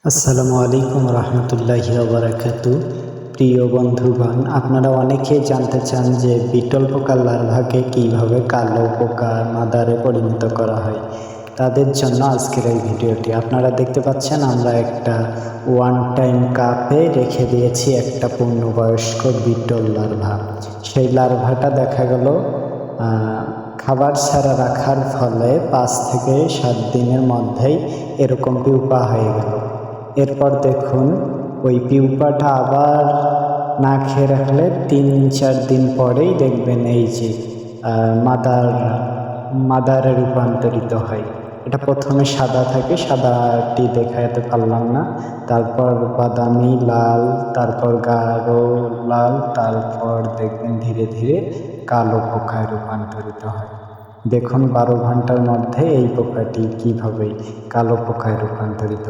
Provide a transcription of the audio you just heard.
আসসালামু আলাইকুম রহমতুল্লাহি ওয়াবারাকাতু। প্রিয় বন্ধুগণ, আপনারা অনেকেই জানতে চান যে বিটল পোকার লার্ভাকে কীভাবে কালো পোকার মাদারে পরিণত করা হয়। তাদের জন্য আজকের এই ভিডিওটি। আপনারা দেখতে পাচ্ছেন আমরা একটা ওয়ান টাইম কাপে রেখে দিয়েছি একটা পূর্ণবয়স্ক বিটল লার্ভা। সেই লার্ভাটা দেখা গেল খাবার ছাড়া রাখার ফলে 5 থেকে 7 দিনের মধ্যেই এরকম পিউপা হয়ে গেল। এরপর দেখুন ওই পিউপাটা আবার না খেয়ে রাখলে 3-4 দিন পরেই দেখবেন এই যে মাদারে রূপান্তরিত হয়। এটা প্রথমে সাদা থাকে, সাদাটি দেখাতে পারলাম না, তারপর বাদামি লাল, তারপর গাঢ় লাল, তারপর দেখবেন ধীরে ধীরে কালো পোকায় রূপান্তরিত হয়। দেখুন 12 ঘন্টার মধ্যে এই পোকাটি কীভাবে কালো পোকায় রূপান্তরিত